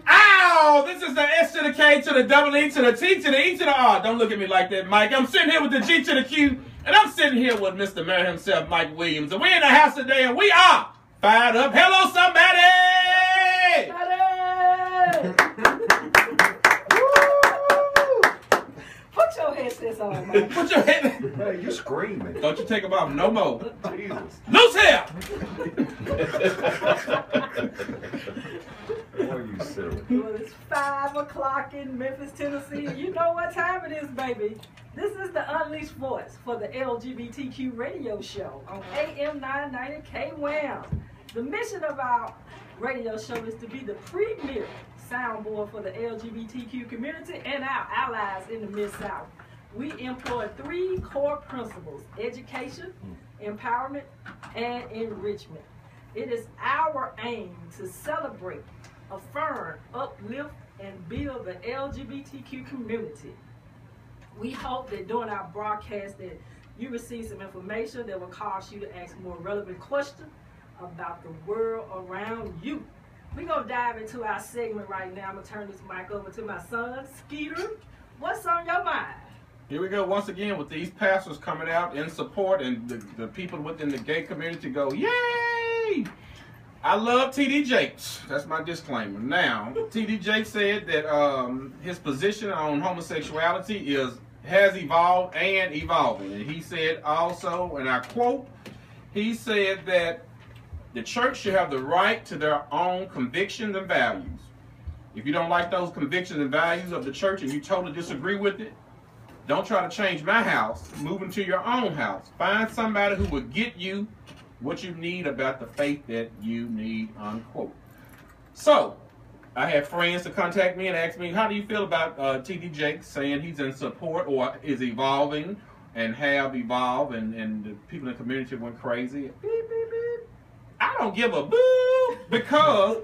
Ow! This is the S to the K to the double E to the T to the E to the R. Don't look at me like that, Mike. I'm sitting here with the G to the Q, and I'm sitting here with Mr. Mayor himself, Mike Williams. And we're in the house today, and we are fired up. Hello, somebody! Put your headsets on, man. Put your head. Hey, you're screaming. Don't you take them off no more. Jesus. Loose hair! Boy, you silly. Well, it's 5 o'clock in Memphis, Tennessee. You know what time it is, baby. This is the Unleashed Voice for the LGBTQ radio show on AM 990 KWAM. The mission of our radio show is to be the premier soundboard for the LGBTQ community and our allies in the Mid-South. We employ 3 core principles: education, empowerment, and enrichment. It is our aim to celebrate, affirm, uplift, and build the LGBTQ community. We hope that during our broadcast that you receive some information that will cause you to ask more relevant questions about the world around you. We're going to dive into our segment right now. I'm going to turn this mic over to my son, Skeeter. What's on your mind? Here we go once again with these pastors coming out in support, and the people within the gay community go, yay! I love T.D. Jakes. That's my disclaimer. Now, T.D. Jakes said that his position on homosexuality has evolved and evolving. And he said also, and I quote, he said that the church should have the right to their own convictions and values. If you don't like those convictions and values of the church and you totally disagree with it, don't try to change my house. Move into your own house. Find somebody who will get you what you need about the faith that you need, unquote. So, I had friends to contact me and ask me, how do you feel about T.D. Jakes saying he's in support or is evolving and have evolved, and the people in the community went crazy? Beep, beep, beep. I don't give a boo, because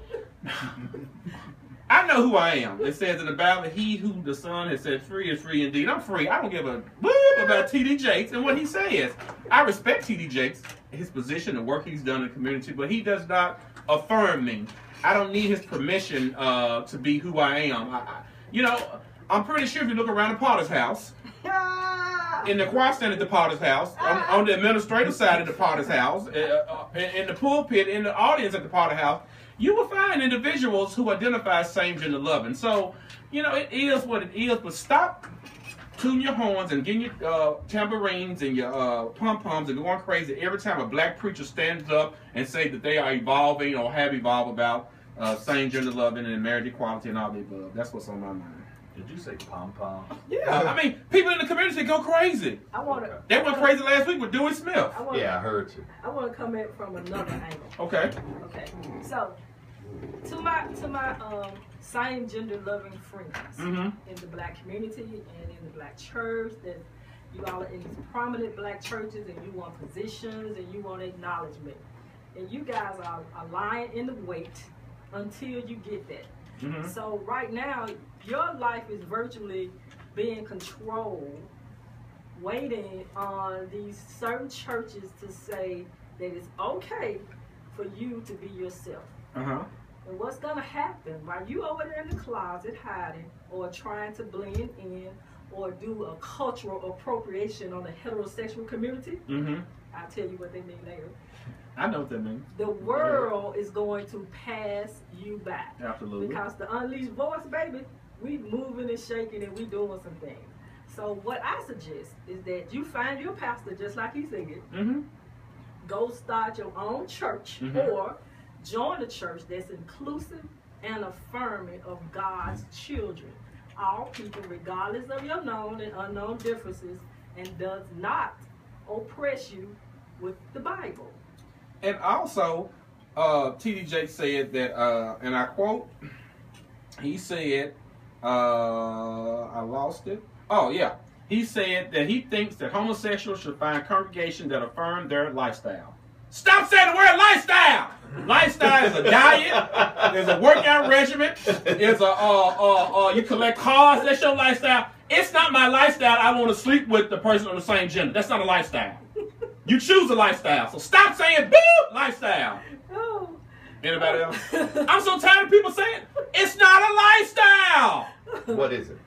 I know who I am. It says in the Bible, he whom the Son has set free is free indeed. I'm free. I don't give a boo about T.D. Jakes and what he says. I respect T.D. Jakes, his position, the work he's done in the community, but he does not affirm me. I don't need his permission to be who I am. You know, I'm pretty sure if you look around the Potter's house, in the choir stand at the Potter's house, on the administrative side of the Potter's house, in the pulpit, in the audience at the Potter house, you will find individuals who identify same-gender loving. So, you know, it is what it is, but stop tuning your horns and getting your tambourines and your pom-poms and going crazy every time a black preacher stands up and say that they are evolving or have evolved about same-gender loving and marriage equality and all the above. That's what's on my mind. Did you say pom-pom? Yeah, I mean, people in the community go crazy. They went crazy last week with Dewey Smith. I heard you. I want to come at it from another angle. Okay. Okay. So, to my same gender loving friends in the black community and in the black church, that you all are in these prominent black churches and you want positions and you want acknowledgement, and you guys are lying in the wait until you get that. So right now, your life is virtually being controlled, waiting on these certain churches to say that it's okay for you to be yourself. And what's going to happen while you over there in the closet hiding or trying to blend in or do a cultural appropriation on the heterosexual community? I'll tell you what they mean later. I know what that means. The world is going to pass you by. Absolutely. Because the Unleashed Voice, baby, we moving and shaking and we doing some things. So what I suggest is that you find your pastor, just like he said. Go start your own church or join a church that's inclusive and affirming of God's children. All people, regardless of your known and unknown differences, and does not oppress you with the Bible. And also, T.D. Jakes said that, and I quote, he said, I lost it. Oh, yeah. He said that he thinks that homosexuals should find congregations that affirm their lifestyle. Stop saying the word lifestyle! Lifestyle is a diet, there's a workout regimen, there's you collect cars, that's your lifestyle. It's not my lifestyle, I want to sleep with the person of the same gender. That's not a lifestyle. You choose a lifestyle. So stop saying, boo, lifestyle. Oh, Anybody else? I'm so tired of people saying it's not a lifestyle. What is it?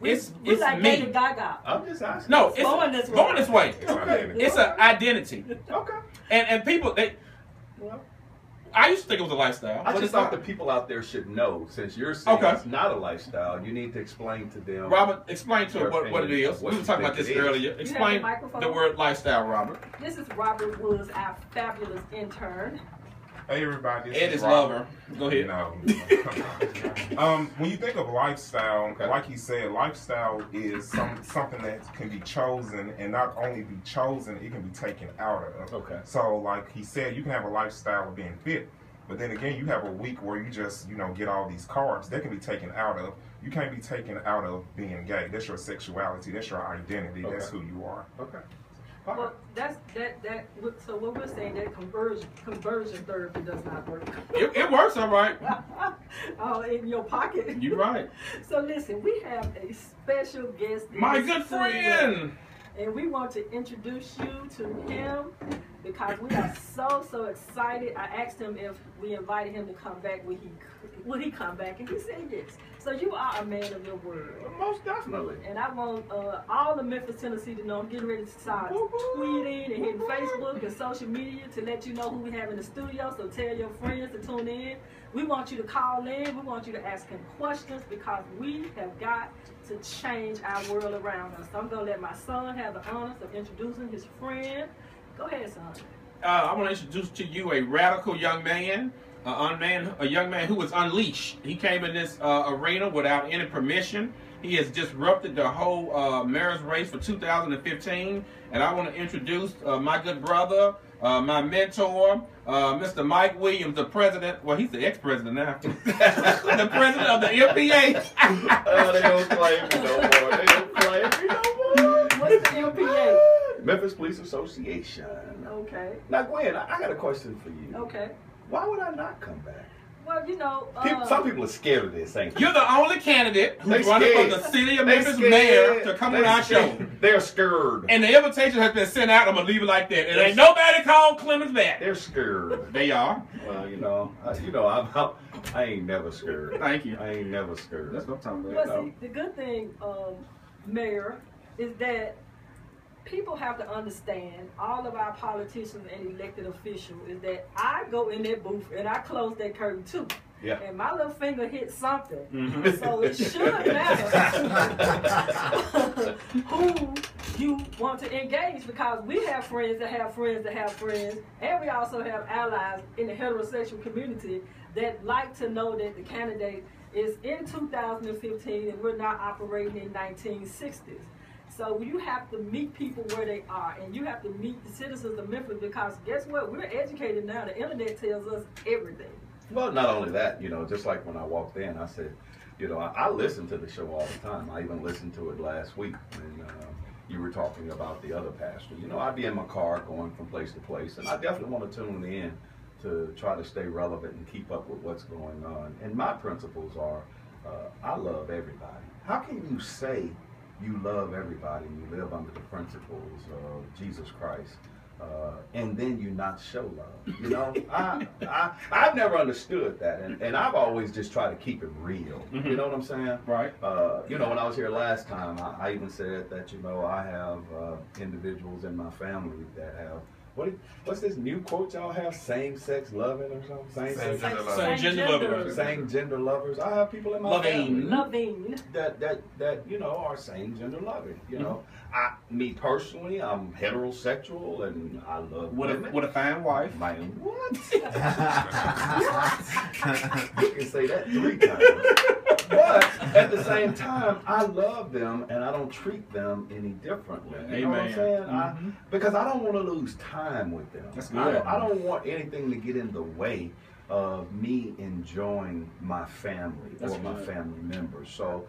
It's like me. Lady Gaga. I'm just asking. No, it's Going this way. going this way. Okay. It's an identity. Okay. And people, Well, I used to think it was a lifestyle. I but just it's thought not. the people out there should know, since you're saying Okay. it's not a lifestyle, you need to explain to them. Robert, explain to Your them what it opinion is. of what We were you talking about think this it is. earlier. have Explain the microphone? the word lifestyle, Robert. This is Robert Woods, our fabulous intern. Hey everybody, this Ed is Robert. lover. Go ahead. No. When you think of lifestyle, Okay. like he said, lifestyle is something that can be chosen, and not only be chosen, it can be taken out of. Okay. So, like he said, you can have a lifestyle of being fit, but then again, you have a week where you just, get all these carbs. That can be taken out of. You can't be taken out of being gay. That's your sexuality. That's your identity. Okay. That's who you are. Okay. Well, that's that. So what we're saying, that conversion therapy does not work. It works all right. Oh, in your pocket. You're right. So listen, we have a special guest. My this good segment, friend. and we want to introduce you to him because we are so excited. I asked him if we invited him to come back. Would he come back? And he said yes. So you are a man of your word. Most definitely. And I want all of Memphis, Tennessee to know I'm getting ready to start tweeting and hitting Facebook and social media to let you know who we have in the studio. So tell your friends to tune in. We want you to call in. We want you to ask him questions because we have got to change our world around us. So I'm going to let my son have the honors of introducing his friend. Go ahead, son. I want to introduce to you a radical young man. A young man who was unleashed. He came in this arena without any permission. He has disrupted the whole marriage race for 2015. And I want to introduce my good brother, my mentor, Mr. Mike Williams, the president. Well, he's the ex-president now. The president of the MPA. They don't claim me no more. They don't claim me no more. What's the MPA? Memphis Police Association. Okay. Now, Gwen, I got a question for you. Okay. Why would I not come back? Well, Some people are scared of this, ain't they? You're the only candidate They who's running for scared. the city of They Memphis scared. mayor to come They on our show. scared. They're scared. And the invitation has been sent out. I'm going to leave it like that. And ain't nobody called Clemens back. They're scared. They are. Well, I ain't never scared. Thank you. I ain't never scared. That's what I'm talking about. Well, see, the good thing, Mayor, is that people have to understand, all of our politicians and elected officials, is that I go in that booth and I close that curtain too. Yeah. And my little finger hit something. Mhm. So it should matter who you want to engage, because we have friends that have friends that have friends, and we also have allies in the heterosexual community that like to know that the candidate is in 2015 and we're not operating in 1960s. So you have to meet people where they are, and you have to meet the citizens of Memphis, because guess what? We're educated now. The internet tells us everything. Well, not only that, just like when I walked in, I said, I listen to the show all the time. I even listened to it last week when you were talking about the other pastor. I'd be in my car going from place to place, and I definitely want to tune in to try to stay relevant and keep up with what's going on. And my principles are, I love everybody. How can you say you love everybody and you live under the principles of Jesus Christ, and then you not show love? I've never understood that, and I've always just tried to keep it real. Mhm. You know what I'm saying? Right. When I was here last time, I even said that I have individuals in my family that have what's this new quote y'all have? Same-sex loving or something? Same gender loving. Same gender lovers. Same gender lovers. I have people in my Loving. family Loving. that are same gender loving. Me personally, I'm heterosexual and I love women. With a fine wife. Man, what? You can say that 3 times. But at the same time, I love them and I don't treat them any differently. You know what I'm Amen. saying? Mhm. Because I don't want to lose time with them. That's good. I don't want anything to get in the way of me enjoying my family That's or my good. family members. So,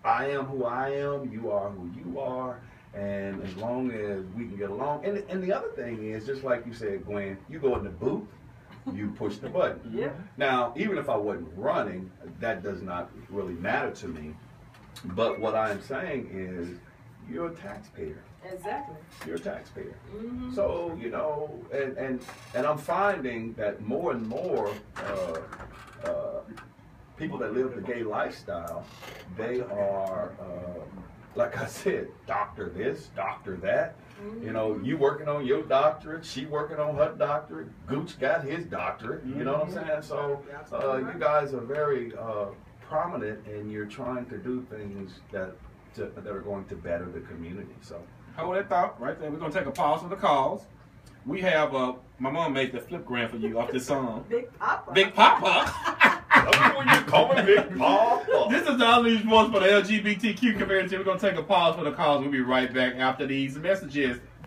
I am who I am, you are who you are, and as long as we can get along. And the other thing is, just like you said, Gwen, you go in the booth, you push the button. Yeah. Now, even if I wasn't running, that does not really matter to me. But what I'm saying is, you're a taxpayer. Exactly. You're a taxpayer. Mm-hmm. So, you know, and I'm finding that more and more people that live the gay lifestyle, they are, like I said, doctor this, doctor that. You know, you working on your doctorate, she working on her doctorate, Gooch got his doctorate, you know what I'm saying? So you guys are very prominent, and you're trying to do things that are going to better the community. So hold that thought right there. We're going to take a pause for the calls. We have, my mom made the flip gram for you off this song. Big Papa. Big Papa. when you call me Big Papa. This is the Unleashed Voice for the LGBTQ community. We're going to take a pause for the calls. We'll be right back after these messages.